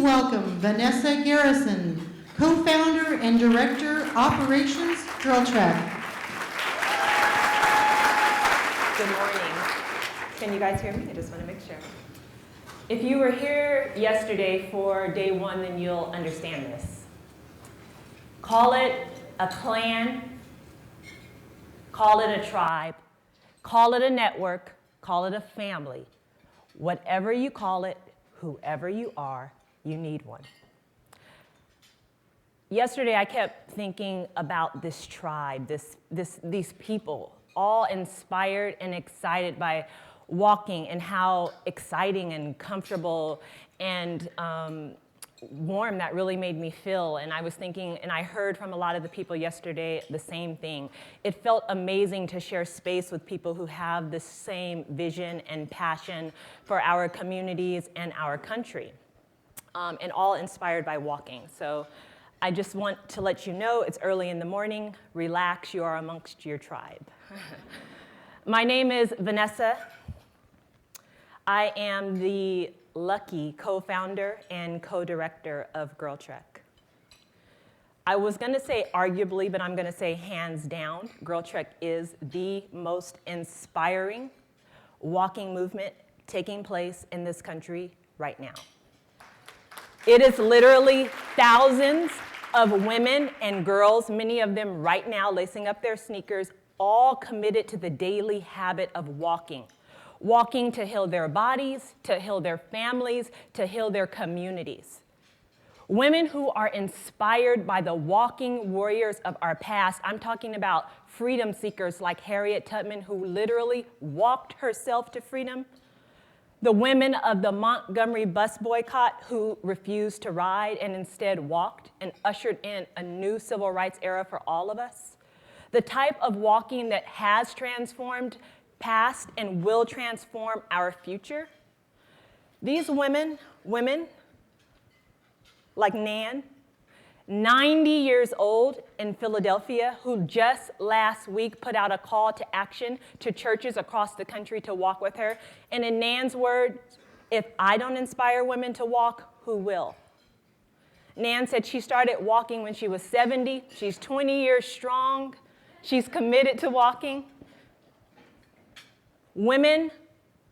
welcome Vanessa Garrison, co-founder and director, Operations, GirlTrek. Good morning. Can you guys hear me? I just want to make sure. If you were here yesterday for day one, then you'll understand this. Call it a clan, call it a tribe, call it a network, call it a family. Whatever you call it, whoever you are, you need one. Yesterday, I kept thinking about this tribe, these people, all inspired and excited by walking, and how exciting and comfortable and warm that really made me feel. And I was thinking, and I heard from a lot of the people yesterday the same thing. It felt amazing to share space with people who have the same vision and passion for our communities and our country, and all inspired by walking. So I just want to let you know it's early in the morning. Relax, you are amongst your tribe. My name is Vanessa. I am the lucky co-founder and co-director of GirlTrek. I was going to say arguably, but I'm going to say hands down, GirlTrek is the most inspiring walking movement taking place in this country right now. It is literally thousands of women and girls, many of them right now lacing up their sneakers, all committed to the daily habit of walking. Walking to heal their bodies, to heal their families, to heal their communities. Women who are inspired by the walking warriors of our past. I'm talking about freedom seekers like Harriet Tubman, who literally walked herself to freedom. The women of the Montgomery bus boycott who refused to ride and instead walked and ushered in a new civil rights era for all of us. The type of walking that has transformed past and will transform our future. These women like Nan, 90 years old in Philadelphia, who just last week put out a call to action to churches across the country to walk with her. And in Nan's words, if I don't inspire women to walk, who will? Nan said she started walking when she was 70. She's 20 years strong. She's committed to walking. Women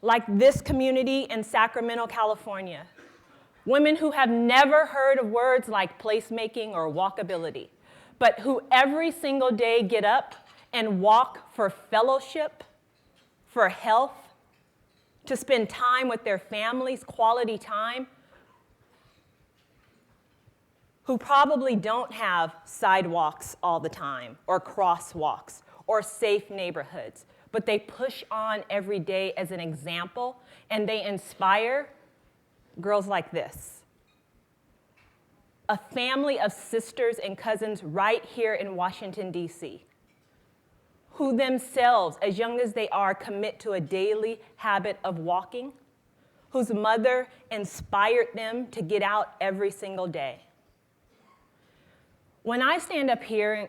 like this community in Sacramento, California. Women who have never heard of words like placemaking or walkability, but who every single day get up and walk for fellowship, for health, to spend time with their families, quality time, who probably don't have sidewalks all the time, or crosswalks, or safe neighborhoods, but they push on every day as an example, and they inspire girls like this. A family of sisters and cousins right here in Washington, D.C., who themselves, as young as they are, commit to a daily habit of walking, whose mother inspired them to get out every single day. When I stand up here,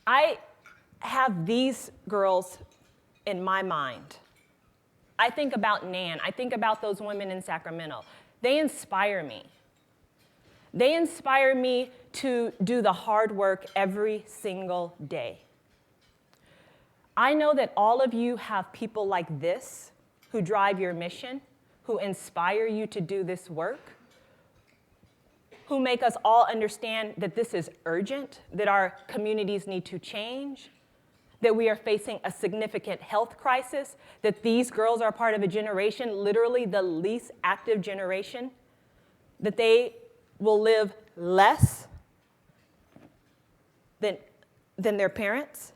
I have these girls in my mind. I think about Nan. I think about those women in Sacramento. They inspire me. They inspire me to do the hard work every single day. I know that all of you have people like this who drive your mission, who inspire you to do this work, who make us all understand that this is urgent, that our communities need to change, that we are facing a significant health crisis, that these girls are part of a generation, literally the least active generation, that they will live less than their parents.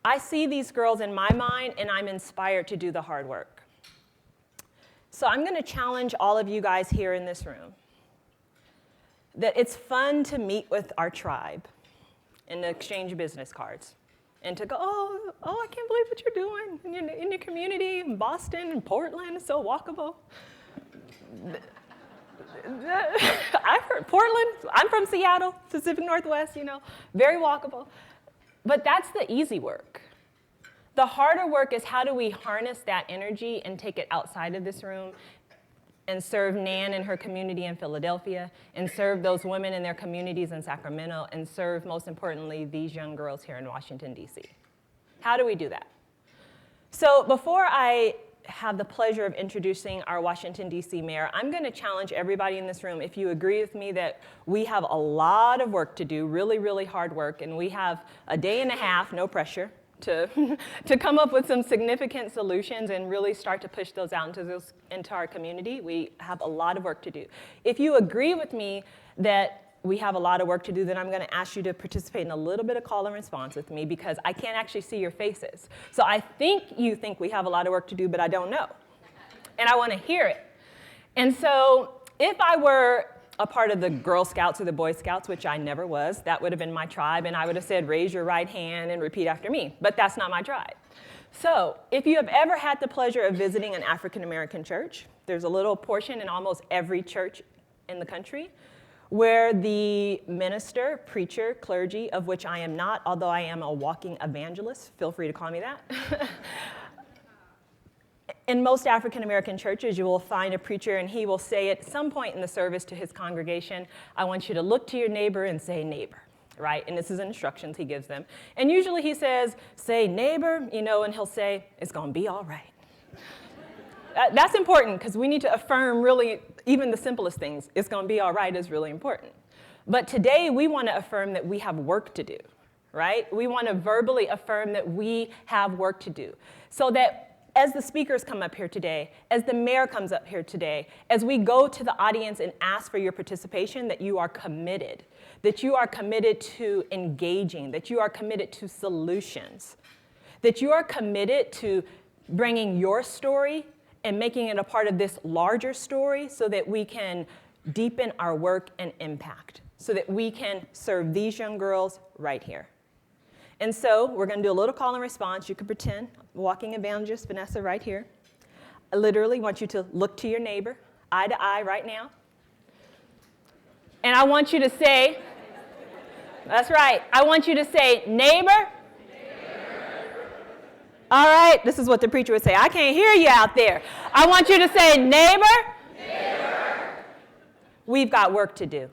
I see these girls in my mind, and I'm inspired to do the hard work. So I'm going to challenge all of you guys here in this room that it's fun to meet with our tribe and to exchange business cards and to go, oh, I can't believe what you're doing in your community in Boston and Portland. It's so walkable. I've heard Portland. I'm from Seattle, Pacific Northwest, very walkable. But that's the easy work. The harder work is how do we harness that energy and take it outside of this room and serve Nan and her community in Philadelphia, and serve those women in their communities in Sacramento, and serve, most importantly, these young girls here in Washington, D.C. How do we do that? So before I have the pleasure of introducing our Washington, D.C. mayor, I'm going to challenge everybody in this room, if you agree with me that we have a lot of work to do, really, really hard work, and we have a day and a half, no pressure, to come up with some significant solutions and really start to push those out into our community. We have a lot of work to do. If you agree with me that we have a lot of work to do, then I'm going to ask you to participate in a little bit of call and response with me, because I can't actually see your faces. So I think you think we have a lot of work to do, but I don't know. And I want to hear it. And so if I were a part of the Girl Scouts or the Boy Scouts, which I never was, that would have been my tribe, and I would have said, raise your right hand and repeat after me. But that's not my tribe. So if you have ever had the pleasure of visiting an African American church, there's a little portion in almost every church in the country where the minister, preacher, clergy, of which I am not, although I am a walking evangelist, feel free to call me that. In most African American churches, you will find a preacher, and he will say at some point in the service to his congregation, I want you to look to your neighbor and say neighbor, right? And this is instructions he gives them. And usually he says, say neighbor, and he'll say, it's going to be all right. That's important, because we need to affirm really even the simplest things. It's going to be all right is really important. But today we want to affirm that we have work to do, right? We want to verbally affirm that we have work to do, so that as the speakers come up here today, as the mayor comes up here today, as we go to the audience and ask for your participation, that you are committed to engaging, that you are committed to solutions, that you are committed to bringing your story and making it a part of this larger story, so that we can deepen our work and impact, so that we can serve these young girls right here. And so we're going to do a little call and response. You can pretend, walking evangelist Vanessa right here. I literally want you to look to your neighbor, eye to eye right now. And I want you to say, that's right, I want you to say, neighbor. All right, this is what the preacher would say. I can't hear you out there. I want you to say, neighbor. Neighbor. We've got work to do.